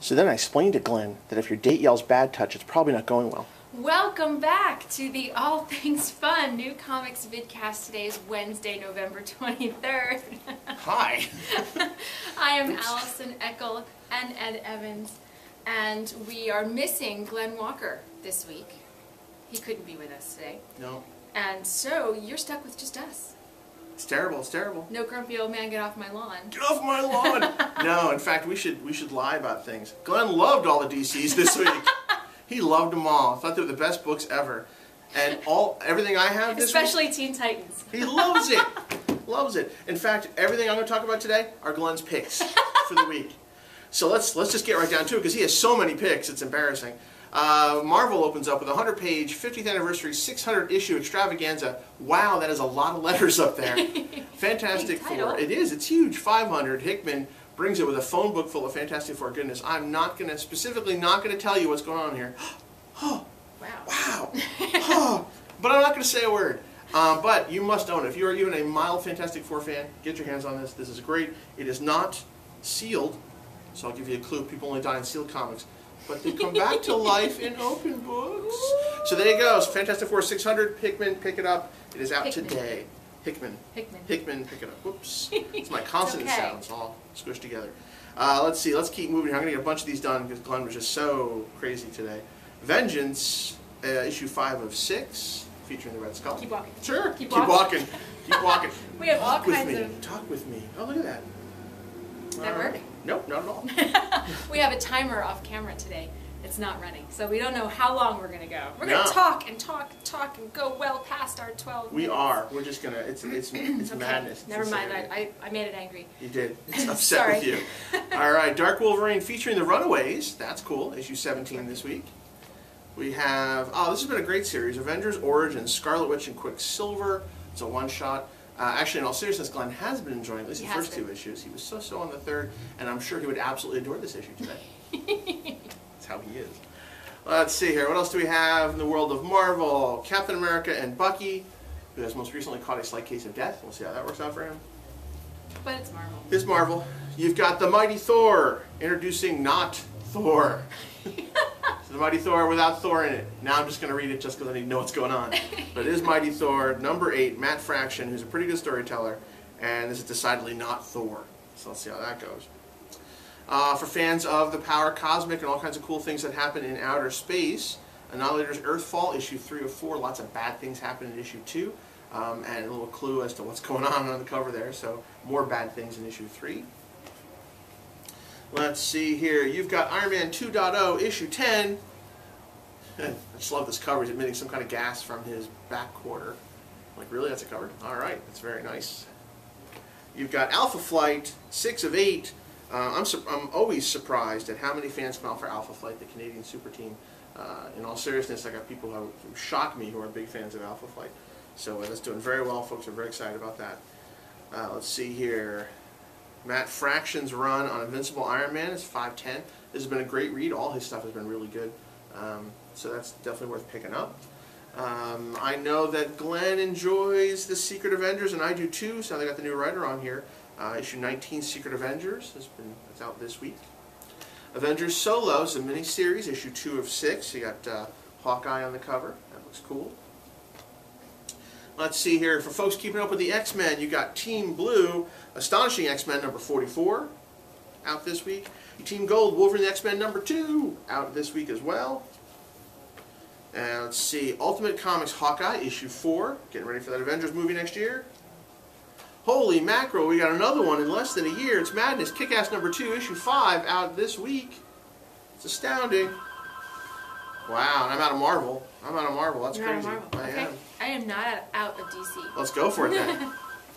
So then I explained to Glenn that if your date yells bad touch, it's probably not going well. Welcome back to the All Things Fun New Comics Vidcast. Today is Wednesday, November 23rd. Hi. I am Allison Eckel and Ed Evans, and we are missing Glenn Walker this week. He couldn't be with us today. No. And so you're stuck with just us. It's terrible. It's terrible. No grumpy old man, get off my lawn. Get off my lawn. No, in fact, we should lie about things. Glenn loved all the DCs this week. He loved them all. Thought they were the best books ever. And everything I have this Especially week, Teen Titans. he loves it. Loves it. In fact, everything I'm going to talk about today are Glenn's picks for the week. So let's just get right down to it, because he has so many picks, it's embarrassing. Marvel opens up with a 100-page, 50th anniversary, 600-issue extravaganza. Wow, that is a lot of letters up there. Fantastic Four. It is. It's huge. 500. Hickman brings it with a phone book full of Fantastic Four goodness. I'm not going to, specifically not going to tell you what's going on here. Oh, wow. Wow. Oh, but I'm not going to say a word. But you must own it. If you're even a mild Fantastic Four fan, get your hands on this. This is great. It is not sealed, so I'll give you a clue. People only die in sealed comics. But they come back to life in open books. So there you go. So Fantastic Four 600. Hickman, pick it up. It is out today. Hickman, pick it up. Whoops. It's my consonant sounds all squished together. Let's see. Let's keep moving. I'm going to get a bunch of these done because Glenn was just so crazy today. Vengeance, issue 5 of 6, featuring the Red Skull. Keep walking. Sure. Keep walking. Keep walking. We have all kinds of... Talk with me. Oh, look at that. Does that work? Nope, not at all. We have a timer off camera today. It's not running, so we don't know how long we're going to go. We're going to talk and talk and talk and go well past our 12 minutes. We are. We're just going to, it's okay. madness. Never mind, I made it angry. You did. It's upset with you. All right, Dark Wolverine featuring the Runaways. That's cool. Issue 17 this week. We have, this has been a great series. Avengers Origins, Scarlet Witch and Quicksilver. It's a one-shot. Actually, in all seriousness, Glenn has been enjoying at least the first 2 issues. He was so on the third, and I'm sure he would absolutely adore this issue today. That's how he is. Let's see here. What else do we have in the world of Marvel? Captain America and Bucky, who has most recently caught a slight case of death. We'll see how that works out for him. But it's Marvel. It's Marvel. You've got the Mighty Thor, introducing not Thor. So the Mighty Thor without Thor in it. Now I'm just going to read it just because I need to know what's going on. But it is Mighty Thor, number 8, Matt Fraction, who's a pretty good storyteller, and this is decidedly not Thor. So let's see how that goes. For fans of the power cosmic and all kinds of cool things that happen in outer space, Annihilator's Earthfall, issue 3 of 4. Lots of bad things happen in issue 2, and a little clue as to what's going on the cover there. So more bad things in issue 3. Let's see here. You've got Iron Man 2.0, issue 10. I just love this cover. He's emitting some kind of gas from his back quarter. Like, really? That's a cover? All right. That's very nice. You've got Alpha Flight, 6 of 8. I'm always surprised at how many fans come out for Alpha Flight, the Canadian super team. In all seriousness, I got people who shock me who are big fans of Alpha Flight. So that's doing very well. Folks are very excited about that. Let's see here. Matt Fraction's run on Invincible Iron Man is 510. This has been a great read. All his stuff has been really good. So that's definitely worth picking up. I know that Glenn enjoys the Secret Avengers, and I do too. So they got the new writer on here. Issue 19, Secret Avengers, it's out this week. Avengers Solo is a mini-series, issue 2 of 6. You got Hawkeye on the cover. That looks cool. Let's see here. For folks keeping up with the X-Men, you got Team Blue, Astonishing X-Men number 44, out this week. Team Gold, Wolverine X-Men number 2, out this week as well. And let's see, Ultimate Comics Hawkeye, issue 4, getting ready for that Avengers movie next year. Holy mackerel, we got another one in less than a year. It's madness. Kick-Ass number 2, issue 5, out this week. It's astounding. Wow, and I'm out of Marvel. That's crazy. I am. I am not out of DC. Let's go for it then.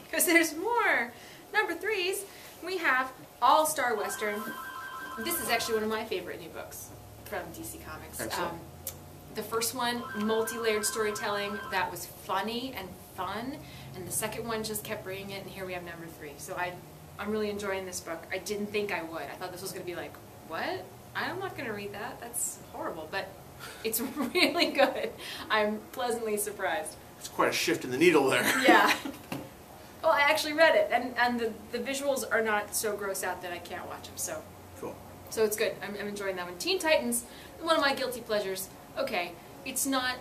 Because there's more. Number 3s, we have All-Star Western. This is actually one of my favorite new books from DC Comics. Excellent. The first one, multi-layered storytelling that was funny and fun, and the second one just kept bringing it, and here we have number 3. So I'm really enjoying this book. I didn't think I would. I thought this was going to be like, what? I'm not going to read that. That's horrible. But it's really good. I'm pleasantly surprised. It's quite a shift in the needle there. Yeah. Well, I actually read it, and the visuals are not so gross out that I can't watch them, so. Cool. So it's good. I'm enjoying that one. Teen Titans, one of my guilty pleasures. Okay, it's not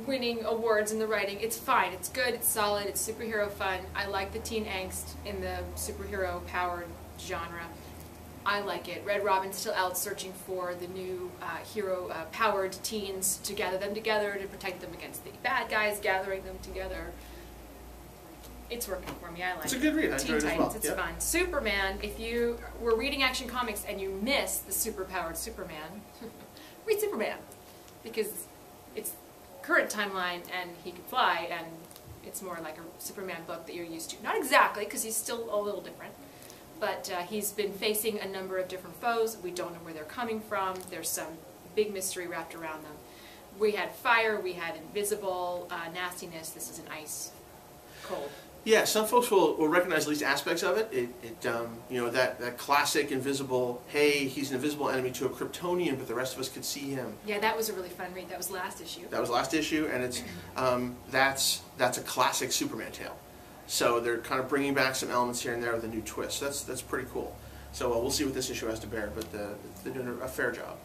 winning awards in the writing. It's fine. It's good. It's solid. It's superhero fun. I like the teen angst in the superhero powered genre. I like it. Red Robin's still out searching for the new hero powered teens to gather them together to protect them against the bad guys, gathering them together. It's working for me. I like it. It's a good read. I Teen enjoyed it as well. Titans, it's fun. Superman, if you were reading Action Comics and you miss the superpowered Superman, read Superman. Because it's current timeline and he can fly and it's more like a Superman book that you're used to. Not exactly, because he's still a little different. But he's been facing a number of different foes. We don't know where they're coming from. There's some big mystery wrapped around them. We had fire, we had invisible nastiness. This is an ice cold. Yeah, some folks will recognize at least aspects of it. You know, that classic invisible, hey, he's an invisible enemy to a Kryptonian, but the rest of us could see him. Yeah, that was a really fun read. That was last issue. That was last issue, and it's that's a classic Superman tale. So they're kind of bringing back some elements here and there with a new twist. That's pretty cool. So we'll see what this issue has to bear, but they're doing a fair job.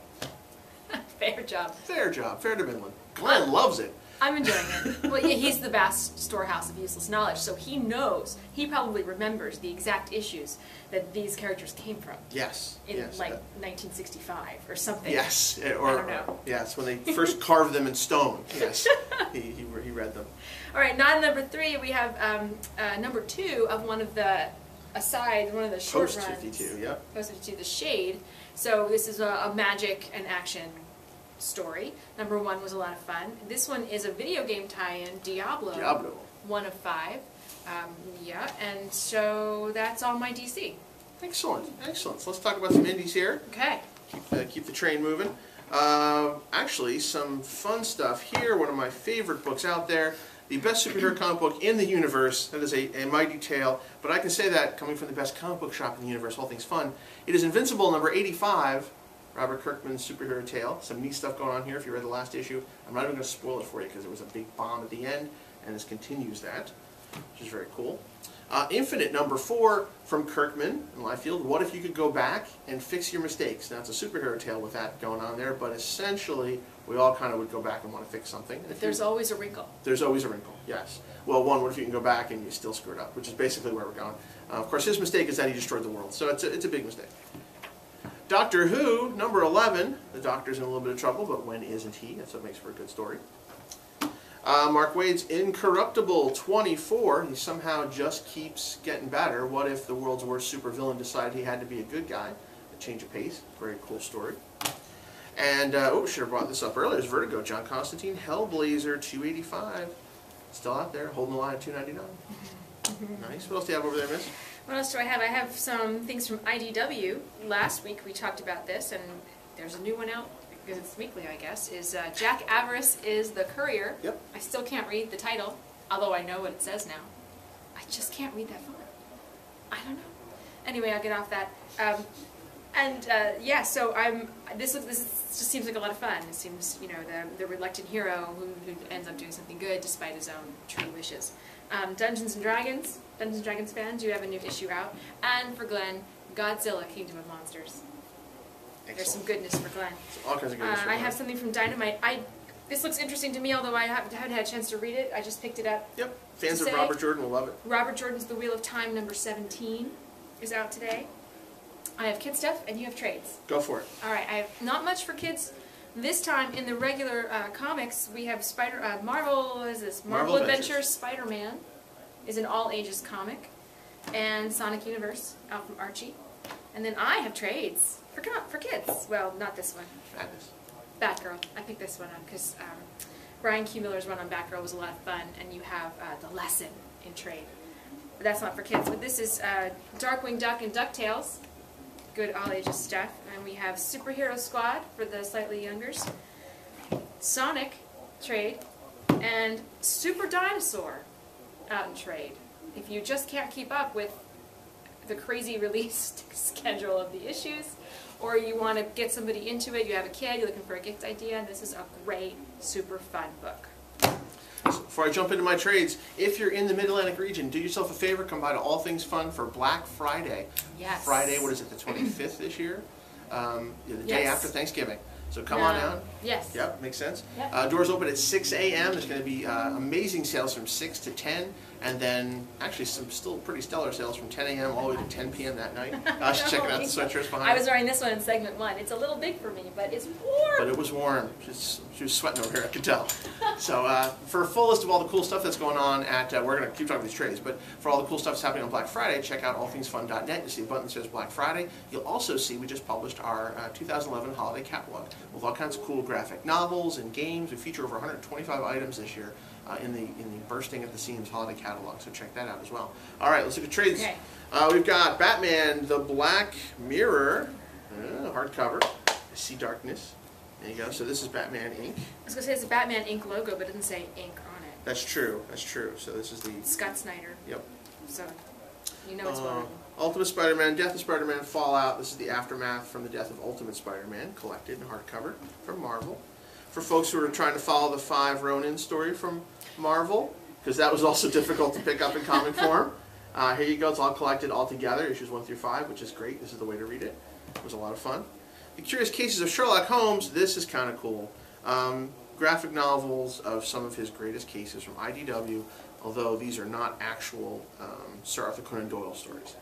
Fair job. Fair job. Fair to Midland. Glenn loves it. I'm enjoying it. Well, yeah, he's the vast storehouse of useless knowledge, so he knows, he probably remembers the exact issues that these characters came from. Yes. In yes, like 1965 or something. Yes. I don't know. Yes, when they first carved them in stone. Yes. he read them. All right, not number 3, we have number 2 of one of the one of the short Post runs. 52, yep. Post 52, The Shade. So this is a magic and action story. Number 1 was a lot of fun. This one is a video game tie-in, Diablo. 1 of 5. Yeah, and so that's all my DC. Excellent, excellent. So let's talk about some indies here. Okay. Keep the train moving. Actually, some fun stuff here. One of my favorite books out there. The best superhero comic book in the universe. That is a mighty tale. But I can say that coming from the best comic book shop in the universe, all things fun. It is Invincible, number 85. Robert Kirkman's superhero tale. Some neat stuff going on here if you read the last issue. I'm not even going to spoil it for you because it was a big bomb at the end, and this continues that, which is very cool. Infinite, number 4 from Kirkman and Liefeld. What if you could go back and fix your mistakes? Now, it's a superhero tale with that going on there, but essentially, we all kind of would go back and want to fix something. And There's always a wrinkle. There's always a wrinkle, yes. Well, one, what if you can go back and you still screw it up, which is basically where we're going. Of course, his mistake is that he destroyed the world, so it's a big mistake. Doctor Who, number 11. The Doctor's in a little bit of trouble, but when isn't he? That's what makes for a good story. Mark Waid's Incorruptible, 24. He somehow just keeps getting better. What if the world's worst supervillain decided he had to be a good guy? A change of pace. Very cool story. And, should have brought this up earlier. It's Vertigo, John Constantine, Hellblazer, 285. Still out there, holding the line at 299. Nice. What else do you have over there, miss? What else do I have? I have some things from IDW. Last week we talked about this, and there's a new one out, because it's weekly, I guess, is Jack Avarice is the Courier. Yep. I still can't read the title, although I know what it says now. I just can't read that font. I don't know. Anyway, I'll get off that. Yeah, so this just seems like a lot of fun. It seems, you know, the reluctant hero who ends up doing something good despite his own true wishes. Dungeons & Dragons fans, you have a new issue out. And for Glenn, Godzilla, Kingdom of Monsters. Excellent. There's some goodness for Glenn. All kinds of goodness for Glenn. I have something from Dynamite. This looks interesting to me, although I haven't had a chance to read it. I just picked it up. Yep. Fans of Robert Jordan will love it. Robert Jordan's The Wheel of Time, number 17, is out today. I have kid stuff, and you have trades. Go for it. All right. I have not much for kids. This time, in the regular comics, we have Marvel Adventures Spider-Man is an all-ages comic, and Sonic Universe out from Archie. And then I have trades for kids. Well, not this one. Madness. Batgirl. I picked this one up because Brian Q. Miller's run on Batgirl was a lot of fun, and you have The Lesson in trade. But that's not for kids. But this is Darkwing Duck and DuckTales. Good all-ages stuff. And we have Superhero Squad for the slightly youngers, Sonic trade, and Super Dinosaur out in trade. If you just can't keep up with the crazy release schedule of the issues, or you want to get somebody into it, you have a kid, you're looking for a gift idea, this is a great, super fun book. So before I jump into my trades, if you're in the Mid-Atlantic region, do yourself a favor, come by to All Things Fun for Black Friday. Yes. Friday, what is it, the 25th this year? the day Yes. after Thanksgiving. So come on down. Yes. Yep, makes sense. Yep. Doors open at 6 a.m. There's going to be amazing sales from 6 to 10, and then actually some still pretty stellar sales from 10 a.m. all the way to 10 p.m. that night. Just checking out the sweatshirts behind. I was wearing this one in segment 1. It's a little big for me, but it's warm. But it was warm. She was sweating over here, I could tell. So for a full list of all the cool stuff that's going on at, we're going to keep talking about these trades, but for all the cool stuff that's happening on Black Friday, check out allthingsfun.net. You'll see a button that says Black Friday. You'll also see we just published our 2011 holiday catalog with all kinds of cool graphic novels and games. We feature over 125 items this year in the Bursting at the Seams holiday catalog, so check that out as well. All right, let's look at trades. Okay. We've got Batman, the Black Mirror, hardcover. I see darkness. There you go. So this is Batman Inc. I was going to say it's a Batman Inc. logo, but it doesn't say ink on it. That's true. That's true. So this is the... Scott Snyder. Yep. So, you know it's well written. Ultimate Spider-Man, Death of Spider-Man, Fallout. This is the aftermath from the death of Ultimate Spider-Man, collected in hardcover from Marvel. For folks who are trying to follow the 5 Ronin story from Marvel, because that was also difficult to pick up in comic form. Here you go. It's all collected all together, issues 1 through 5, which is great. This is the way to read it. It was a lot of fun. The Curious Cases of Sherlock Holmes. This is kind of cool. Graphic novels of some of his greatest cases from IDW, although these are not actual Sir Arthur Conan Doyle stories.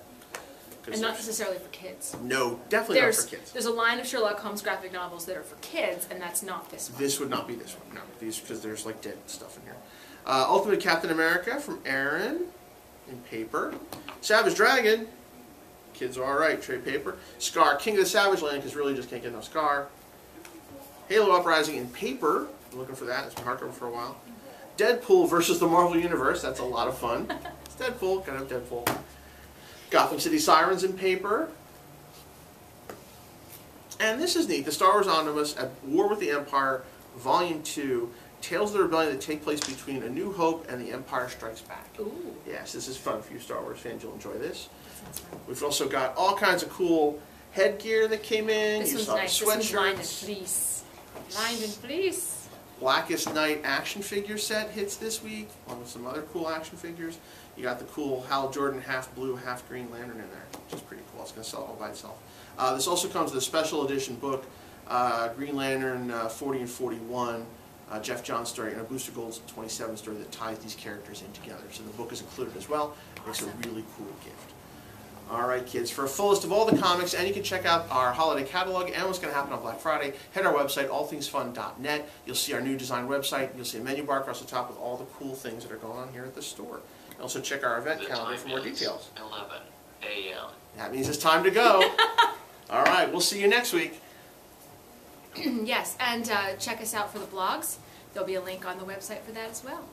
And not necessarily for kids. No, definitely not for kids. There's a line of Sherlock Holmes graphic novels that are for kids, and that's not this one. This would not be this one, no. These, because there's like dead stuff in here. Ultimate Captain America from Aaron in paper. Savage Dragon. Kids are alright, trade paper. Scar, King of the Savage Land, because really just can't get enough Scar. Halo Uprising in paper. I'm looking for that. It's been hardcover for a while. Deadpool versus the Marvel Universe. That's a lot of fun. It's Deadpool. Kind of Deadpool. Gotham City Sirens in paper. And this is neat. The Star Wars Omnibus at War with the Empire, Volume 2. Tales of the Rebellion that take place between A New Hope and The Empire Strikes Back. Ooh. Yes, this is fun for you Star Wars fans. You'll enjoy this. We've also got all kinds of cool headgear that came in. This you one's saw nice. the This one's lined in sweatshirts. fleece. Lined in fleece. Blackest Night action figure set hits this week, along with some other cool action figures. You got the cool Hal Jordan half blue, half green lantern in there, which is pretty cool. It's going to sell all by itself. This also comes with a special edition book, Green Lantern 40 and 41, Jeff Johns story, and a Booster Gold 27 story that ties these characters in together. So the book is included as well. It's a really cool gift. All right, kids, for a full list of all the comics, and you can check out our holiday catalog and what's going to happen on Black Friday, head to our website, allthingsfun.net. You'll see our new design website. You'll see a menu bar across the top with all the cool things that are going on here at the store. Also check our event calendar for more details. 11 a.m. That means it's time to go. All right, we'll see you next week. Yes, and check us out for the blogs. There'll be a link on the website for that as well.